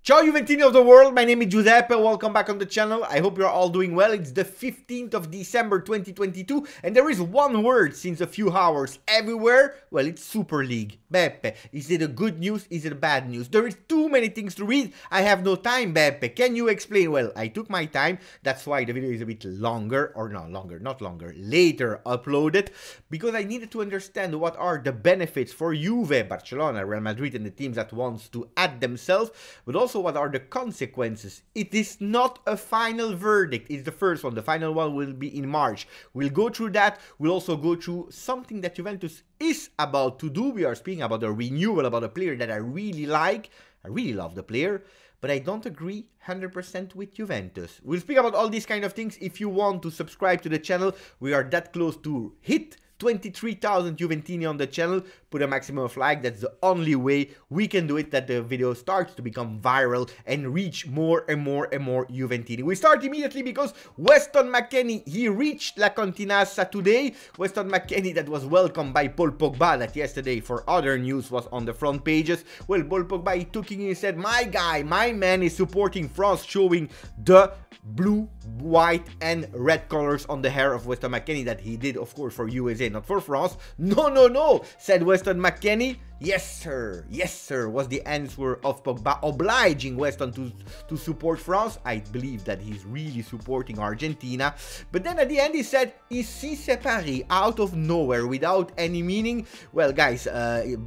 Ciao Juventini of the world, my name is Giuseppe, welcome back on the channel. I hope you're all doing well. It's the 15th of December 2022 and there is one word since a few hours everywhere. Well, it's Super League. Beppe, is it a good news? Is it a bad news? There is too many things to read. I have no time, Beppe. Can you explain? Well, I took my time. That's why the video is a bit longer, or no, not longer, later uploaded, because I needed to understand what are the benefits for Juve, Barcelona, Real Madrid and the teams that wants to add themselves, but also what are the consequences. It is not a final verdict. It's the first one. The final one will be in March. We'll go through that. We'll also go through something that Juventus is about to do. We are speaking about a renewal, about a player that I really like. I really love the player, but I don't agree 100% with Juventus. We'll speak about all these kind of things. If you want to subscribe to the channel, we are that close to hit 23,000 Juventini on the channel. Put a maximum of like. That's the only way we can do it, that the video starts to become viral and reach more and more Juventini. We start immediately because Weston McKennie, he reached La Continassa today. Weston McKennie that was welcomed by Paul Pogba, that yesterday for other news was on the front pages. Well, Paul Pogba, he took in and said, my guy, my man is supporting France, showing the blue, white and red colors on the hair of Weston McKennie that he did, of course, for USA, not for France. No, said Weston McKennie. Yes sir, was the answer of Pogba, obliging Weston to support France. I believe that he's really supporting Argentina. But then at the end he said, ici c'est Paris, out of nowhere, without any meaning. Well guys,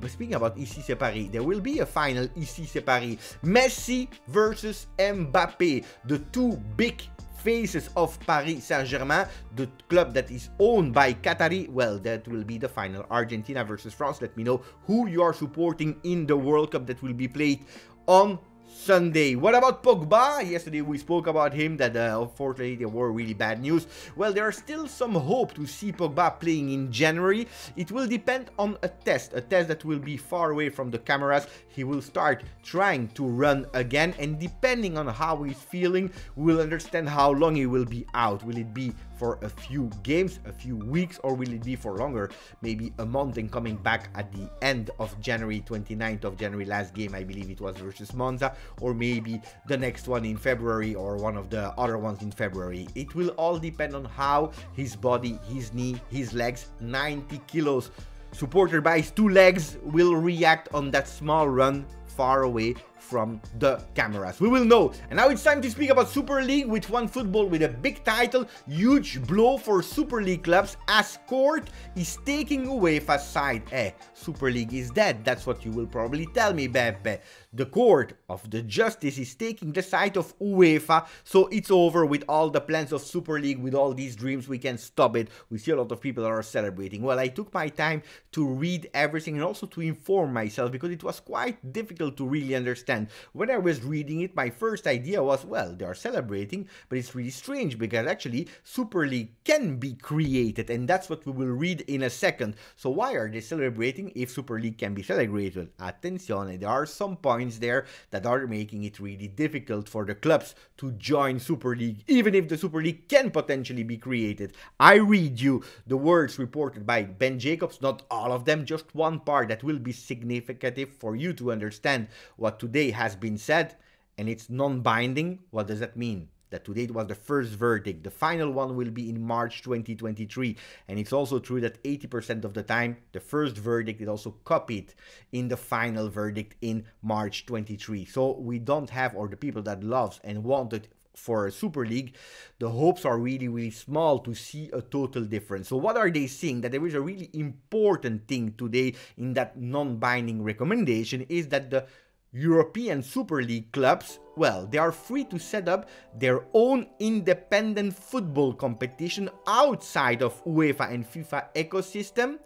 speaking about ici c'est Paris, there will be a final ici c'est Paris. Messi versus Mbappe, the two big faces of Paris Saint-Germain, the club that is owned by Qatari. Well, that will be the final. Argentina versus France. Let me know who you are supporting in the World Cup that will be played on Sunday. What about Pogba? Yesterday we spoke about him, that unfortunately there were really bad news. Well, there are still some hope to see Pogba playing in January. It will depend on a test that will be far away from the cameras. He will start trying to run again, and depending on how he's feeling, we'll understand how long he will be out. Will it be for a few games, a few weeks, or will it be for longer, maybe a month, and coming back at the end of January, 29th of January, last game I believe it was versus Monza, or maybe the next one in February, or one of the other ones in February. It will all depend on how his body, his knee, his legs, 90 kilos, supported by his two legs, will react on that small run far away from the cameras. We will know. And now it's time to speak about Super League with One Football, with a big title. Huge blow for Super League clubs as court is taking UEFA's side. Super League is dead. That's what you will probably tell me, Beppe. The court of the justice is taking the side of UEFA, so it's over with all the plans of Super League, with all these dreams. We can stop it. We see a lot of people that are celebrating. Well, I took my time to read everything and also to inform myself, because it was quite difficult to really understand. When I was reading it, my first idea was, well, they are celebrating, but it's really strange, because actually Super League can be created, and that's what we will read in a second. So why are they celebrating if Super League can be celebrated? Attenzione, there are some points there that are making it really difficult for the clubs to join Super League, even if the Super League can potentially be created. I read you the words reported by Ben Jacobs, not all of them, just one part that will be significant for you to understand what today has been said, and it's non-binding. What does that mean? That today was the first verdict. The final one will be in March 2023. And it's also true that 80% of the time, the first verdict is also copied in the final verdict in March 23. So we don't have, or the people that loves and wanted for a Super League, the hopes are really small to see a total difference. So what are they saying? That there is a really important thing today in that non-binding recommendation, is that the European Super League clubs, well, they are free to set up their own independent football competition outside of UEFA and FIFA ecosystem,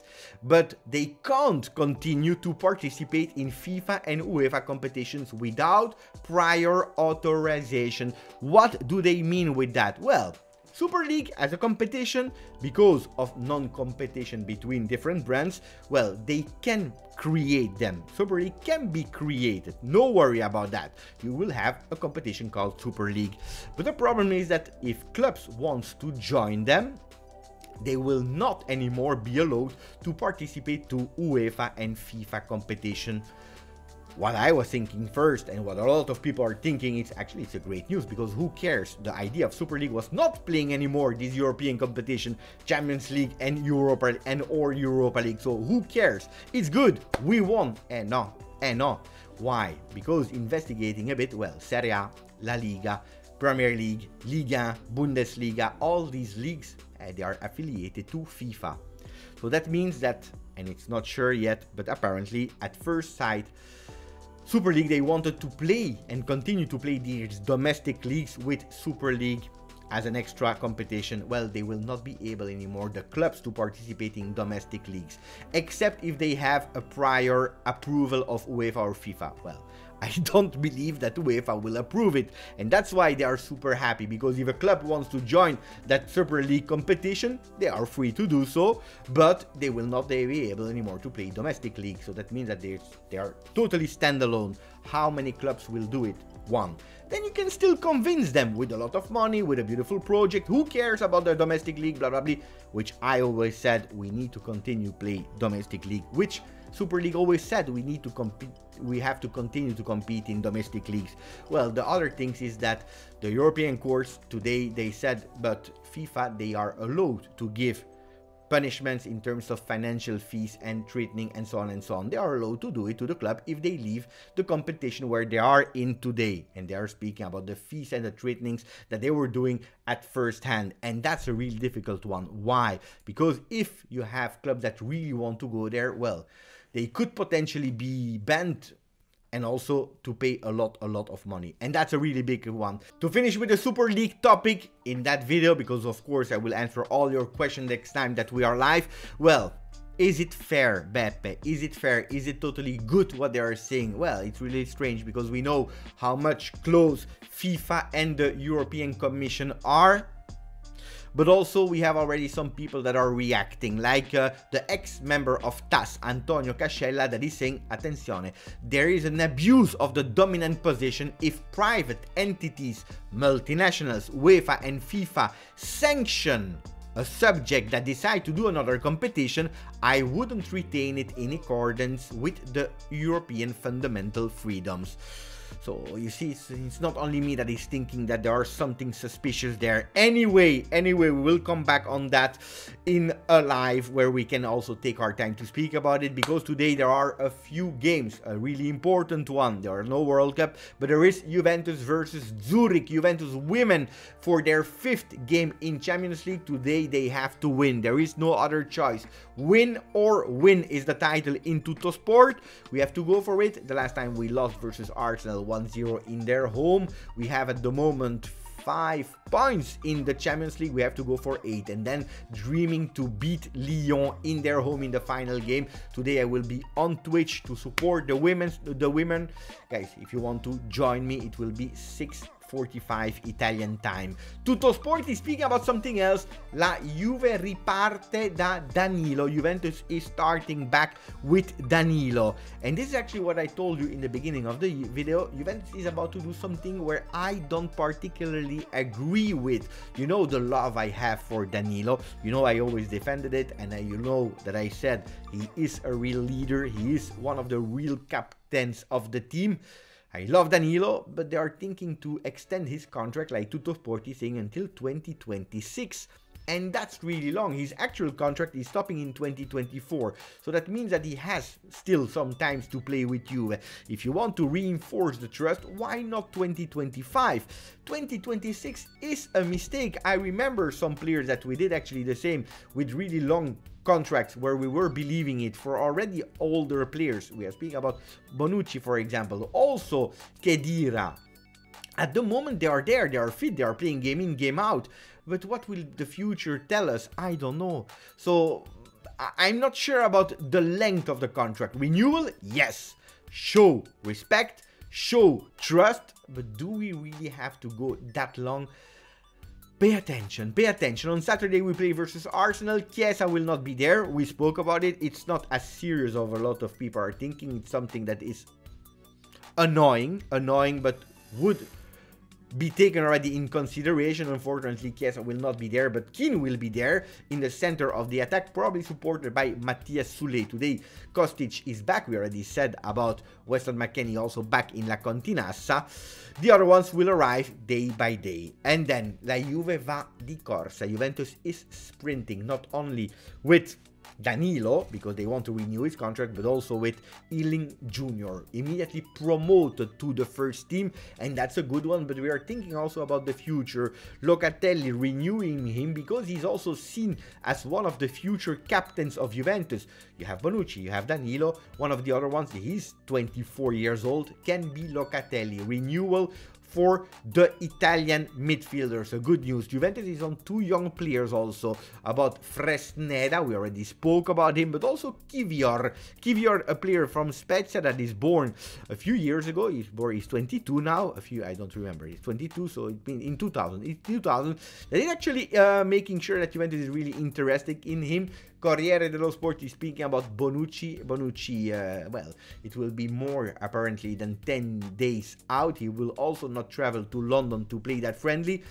but they can't continue to participate in FIFA and UEFA competitions without prior authorization. What do they mean with that? Well, Super League as a competition, because of non-competition between different brands, well, they can create them. Super League can be created. No worry about that. You will have a competition called Super League. But the problem is that if clubs want to join them, they will not anymore be allowed to participate to UEFA and FIFA competition. what I was thinking first, and what a lot of people are thinking, it's a great news, because who cares? The idea of Super League was not playing anymore this European competition, Champions League and Europa League. So who cares? It's good. We won. And no. Why? Because investigating a bit, well, Serie A, La Liga, Premier League, Liga, Bundesliga, all these leagues, they are affiliated to FIFA. So that means that, and it's not sure yet, but apparently at first sight, Super League, they wanted to play and continue to play these domestic leagues with Super League as an extra competition. Well, they will not be able anymore, the clubs, to participate in domestic leagues, except if they have a prior approval of UEFA or FIFA. Well, I don't believe that UEFA will approve it, and that's why they are super happy, because if a club wants to join that Super League competition, they are free to do so, but they will not be able anymore to play domestic league. So that means that they are totally standalone. How many clubs will do it? One. Then you can still convince them with a lot of money, with a beautiful project. Who cares about the domestic league, blah blah blah, which I always said we need to continue play domestic league, which Super League always said we need to compete, we have to continue to compete in domestic leagues. Well, the other things is that the European courts today, they said, but FIFA, they are allowed to give punishments in terms of financial fees and threatening and so on and so on. They are allowed to do it to the club if they leave the competition where they are in today. And they are speaking about the fees and the threatenings that they were doing at first hand. And that's a really difficult one. Why? Because if you have clubs that really want to go there, well, they could potentially be banned and also to pay a lot of money. And that's a really big one. To finish with the Super League topic in that video, because of course I will answer all your questions next time that we are live. Well, is it fair, Beppe? Is it fair? Is it totally good what they are saying? Well, it's really strange because we know how much close FIFA and the European Commission are. But also we have already some people that are reacting, like the ex-member of TAS, Antonio Cascella, that is saying, attenzione, there is an abuse of the dominant position if private entities, multinationals, UEFA and FIFA sanction a subject that decide to do another competition. I wouldn't retain it in accordance with the European fundamental freedoms. So you see, it's not only me that is thinking that there are something suspicious there. Anyway, we will come back on that in a live where we can also take our time to speak about it, because today there are a few games, a really important one. There are no World Cup, but there is Juventus versus Zurich. Juventus women for their 5th game in Champions League. Today they have to win. There is no other choice. Win or win is the title in Tuttosport. We have to go for it. The last time we lost versus Arsenal 1-0 in their home. We have at the moment 5 points in the Champions League. We have to go for 8, and then dreaming to beat Lyon in their home in the final game. Today I will be on Twitch to support the women. Guys, if you want to join me, it will be 6:45 Italian time. Tuttosport is speaking about something else. La Juve riparte da Danilo. Juventus is starting back with Danilo. And this is actually what I told you in the beginning of the video. Juventus is about to do something where I don't particularly agree with. You know the love I have for Danilo. You know I always defended it, and you know that I said he is a real leader. He is one of the real captains of the team. I love Danilo, but they are thinking to extend his contract, like Tuttosport is saying, until 2026. And that's really long. His actual contract is stopping in 2024. So that means that he has still some time to play with Juve. If you want to reinforce the trust, why not 2025? 2026 is a mistake. I remember some players that we did actually the same with really long contracts where we were believing it for already older players. We are speaking about Bonucci, for example, also Khedira. At the moment they are there, they are fit, they are playing game in, game out. But what will the future tell us? I don't know. So I'm not sure about the length of the contract. Renewal, yes. Show respect, show trust, but do we really have to go that long? Pay attention, pay attention. On Saturday we play versus Arsenal. Chiesa will not be there. We spoke about it. It's not as serious as a lot of people are thinking. It's something that is annoying, but would be taken already in consideration. Unfortunately, Chiesa will not be there, but Keane will be there in the center of the attack, probably supported by Matthias Soulé. Today, Kostic is back. We already said about Weston McKennie also back in La Continassa. The other ones will arrive day by day. And then, la Juve va di corsa. Juventus is sprinting, not only with Danilo, because they want to renew his contract, but also with Ealing Jr., immediately promoted to the first team, and that's a good one. But we are thinking also about the future. Locatelli, renewing him because he's also seen as one of the future captains of Juventus. You have Bonucci, you have Danilo, one of the other ones, he's 24 years old, can be Locatelli. Renewal for the Italian midfielders. So good news. Juventus is on 2 young players also. About Fresneda, we already spoke about him, but also Kivior. Kivior, a player from Spezia that is born a few years ago. He's 22 now. I don't remember. He's 22, so it's been in 2000. It's 2000. That is actually making sure that Juventus is really interested in him. Corriere dello Sport is speaking about Bonucci. Well, it will be more apparently than 10 days out. He will also not travel to London to play that friendly.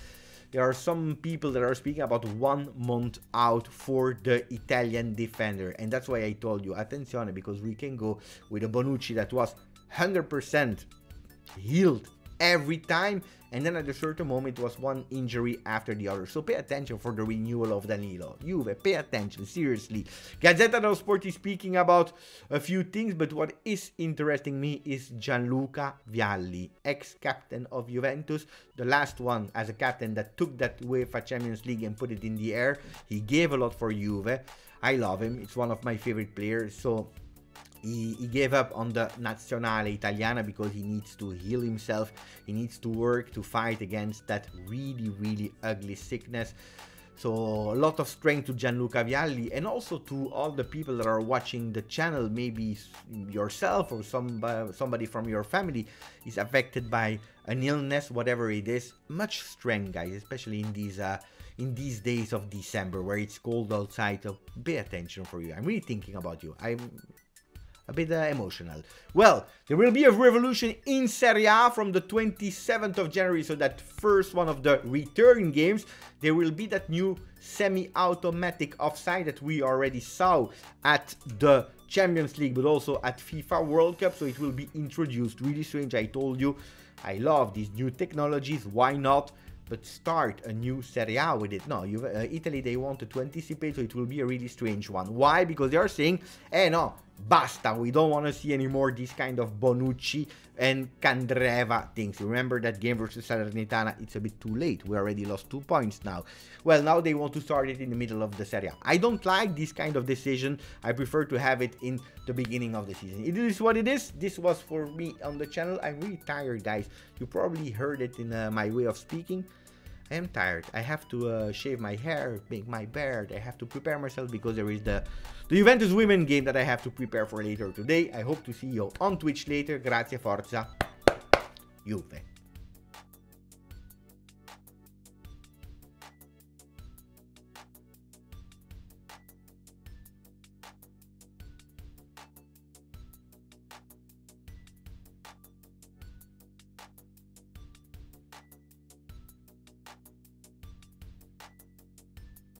There are some people that are speaking about 1 month out for the Italian defender. And that's why I told you, attenzione, because we can go with a Bonucci that was 100% healed every time, and then at a certain moment it was one injury after the other. So pay attention for the renewal of Danilo. Juve, pay attention, seriously. Gazzetta dello Sport is speaking about a few things, but what is interesting me is Gianluca Vialli, ex-captain of Juventus, the last one as a captain that took that UEFA Champions League and put it in the air. He gave a lot for Juve. I love him. It's one of my favorite players. So he gave up on the Nazionale Italiana because he needs to heal himself. He needs to work to fight against that really, really ugly sickness. So a lot of strength to Gianluca Vialli, and also to all the people that are watching the channel. Maybe yourself or somebody from your family is affected by an illness, whatever it is. Much strength, guys, especially in these days of December where it's cold outside. So pay attention for you. I'm really thinking about you. I'm a bit emotional. Well, there will be a revolution in Serie A from the 27th of January, so that first one of the return games. There will be that new semi-automatic offside that we already saw at the Champions League, but also at FIFA World Cup, so it will be introduced. Really strange, I told you. I love these new technologies, why not? But start a new Serie A with it. No, Italy, they wanted to anticipate, so it will be a really strange one. Why? Because they are saying, no, basta, we don't want to see anymore this kind of Bonucci and Candreva things. Remember that game versus Salernitana? It's a bit too late. We already lost 2 points now. Well, now they want to start it in the middle of the Serie A. I don't like this kind of decision. I prefer to have it in the beginning of the season. It is what it is. This was for me on the channel. I'm really tired, guys. You probably heard it in my way of speaking. I am tired. I have to shave my hair, make my beard. I have to prepare myself because there is the Juventus women game that I have to prepare for later today. I hope to see you on Twitch later. Grazie, forza, Juve.